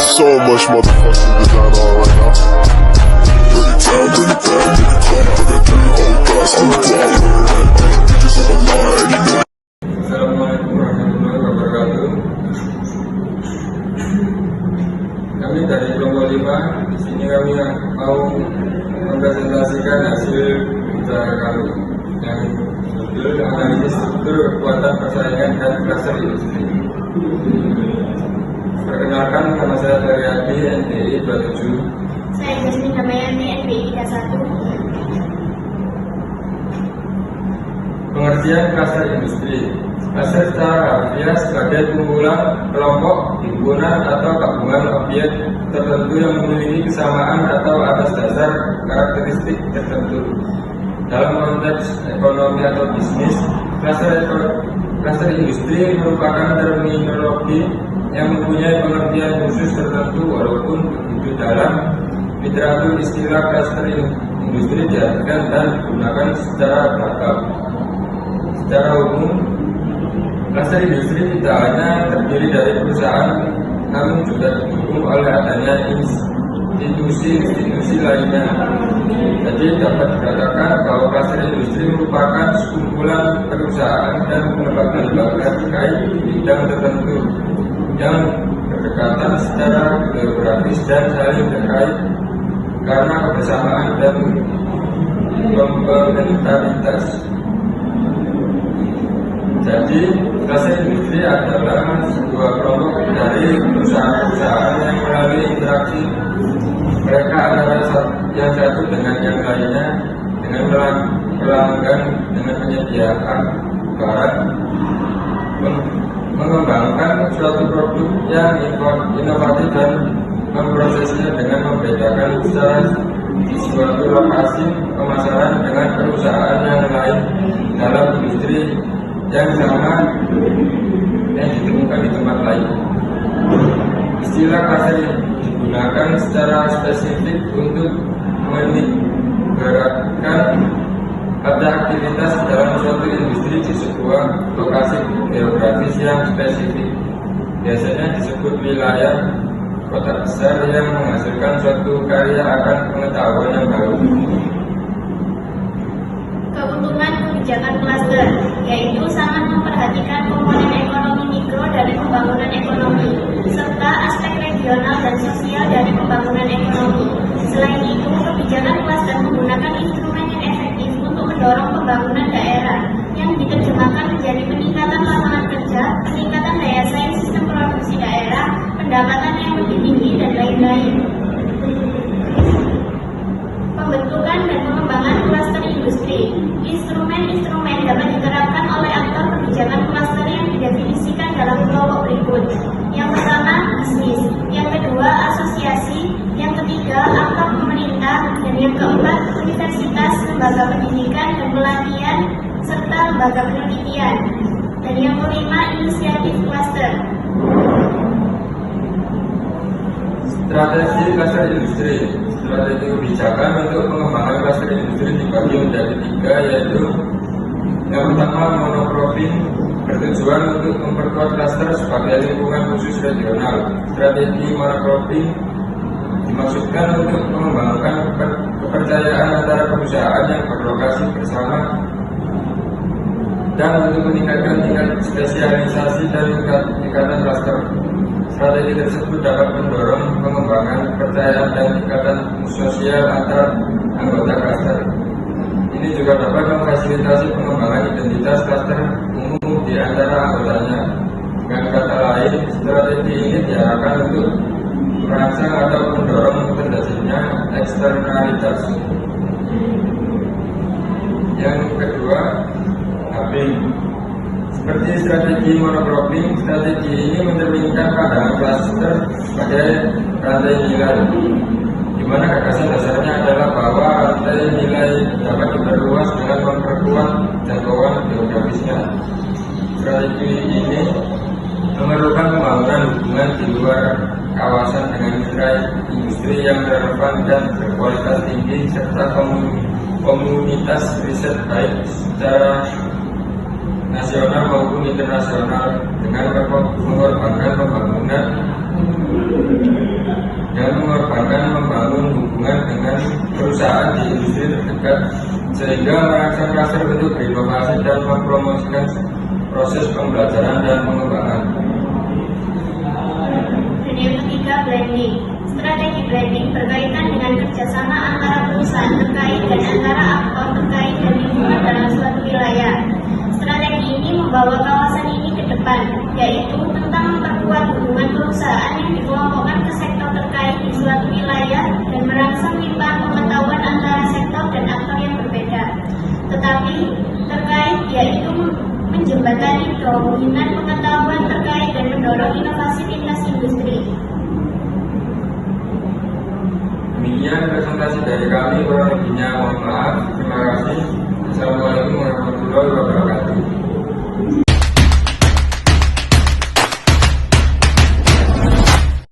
so much motherfucking design on right now. Bring it down, bring it down, bring it down, bring it down, oh gosh, I'm down. Bitches on the line, you know. Assalamualaikum warahmatullahi wabarakatuh. Kami dari kelompok 5, di sini kami mau mempresentasikan hasil bicara kami yang berjudul analisis struktur kekuatan persaingan dan kluster industri. Perkenalkan, nama saya Feryadi, NPI 27. Saya Jasmine Damayanti, NPI 31. Pengertian kluster industri. Kluster secara harfiah sebagai kumpulan kelompok, himpunan atau gabungan objek tertentu yang memiliki kesamaan atau atas dasar karakteristik tertentu. Dalam konteks ekonomi atau bisnis, kluster industri merupakan terminologi yang mempunyai pengertian khusus tertentu, walaupun begitu dalam literatur istilah kluster industri diartikan dan digunakan secara beragam. Secara umum, kluster industri tidak hanya terdiri dari perusahaan, namun juga didukung oleh adanya institusi lainnya. Jadi dapat dikatakan bahwa kluster industri merupakan sekumpulan perusahaan dan lembaga-lembaga terkait di bidang tertentu yang berdekatan secara geografis dan saling terkait karena kebersamaan dan komplementaritas. Jadi, kluster industri adalah sebuah kelompok dari perusahaan-perusahaan yang melalui interaksi mereka antara yang satu dengan yang lainnya, dengan pelanggan, dengan penyediaan barang, mengembangkan suatu produk yang inovatif dan memprosesnya dengan membedakan usaha di suatu lokasi pemasaran dengan perusahaan yang lain dalam industri yang sama yang ditemukan di tempat lain. Istilah kluster digunakan secara spesifik untuk menitikberatkan pada aktivitas dalam suatu industri di sebuah lokasi geografis yang spesifik. Biasanya disebut wilayah kota besar yang menghasilkan suatu karya akan pengetahuan yang baru. Keuntungan kebijakan kluster yaitu sangat memperhatikan komponen ekonomi mikro dari pembangunan ekonomi serta aspek regional dan sosial dari pembangunan ekonomi. Selain itu, kebijakan kluster menggunakan instrumen yang efektif untuk mendorong pembangunan daerah yang diterjemahkan menjadi peningkatan lapangan kerja, peningkatan daya saing sistem produksi daerah, pendapatan yang lebih tinggi, dan lain-lain. Pembentukan dan pengembangan kluster industri. Instrumen-instrumen dapat diterapkan oleh aktor kebijakan kluster yang didefinisikan dalam kelompok berikut. Yang pertama, bisnis. Yang kedua, asosiasi. Yang ketiga, aktor pemerintah. Dan yang keempat, universitas, lembaga pendidikan dan pelatihan, serta lembaga penelitian. Dan yang kelima, inisiatif kluster. Strategi kluster industri. Strategi kebijakan untuk pengembangan kluster industri dibagi menjadi 3, yaitu yang pertama, monocropping, bertujuan untuk memperkuat kluster sebagai lingkungan khusus regional. Strategi monocropping dimaksudkan untuk mengembangkan kepercayaan antara perusahaan yang berlokasi bersama dan untuk meningkatkan tingkat spesialisasi dan tingkatan kluster. Strategi tersebut dapat mendorong pengembangan kepercayaan dan tingkatan sosial antar anggota kluster. Ini juga dapat memfasilitasi pengembangan identitas kluster umum di antara anggotanya. Dengan kata lain, strategi ini diarahkan untuk merangsang atau mendorong terjadinya eksternalitas. Yang kedua, hubbing. Seperti strategi monocropping, strategi ini mencerminkan pandangan kluster sebagai rantai nilai, di mana gagasan dasarnya adalah bahwa rantai nilai dapat diperluas dengan memperkuat jangkauan geografisnya. Strategi ini memerlukan pembangunan hubungan di luar kawasan dengan mitra industri yang relevan dan berkualitas tinggi serta komunitas riset baik secara nasional maupun internasional dengan mengorbankan pembangunan dan mengorbankan membangun hubungan dengan perusahaan di industri terdekat sehingga merangsang cluster untuk berinovasi dan mempromosikan proses pembelajaran dan pengembangan. Dan yang ketiga, blending. Strategi blending berkaitan dengan kerjasama antara perusahaan terkait dan antara aktor terkait dan lingkungan dalam suatu wilayah. Strategi ini membawa kawasan ini ke depan, yaitu tentang memperkuat hubungan perusahaan yang dikelompokkan ke sektor terkait di suatu wilayah dan merangsang limpahan pengetahuan antara sektor dan aktor yang berbeda. Tetapi terkait yaitu menjembatani dominan pengetahuan terkait dan mendorong inovasi lintas industri. Demikian presentasi dari kami, kurang lebihnya mohon maaf.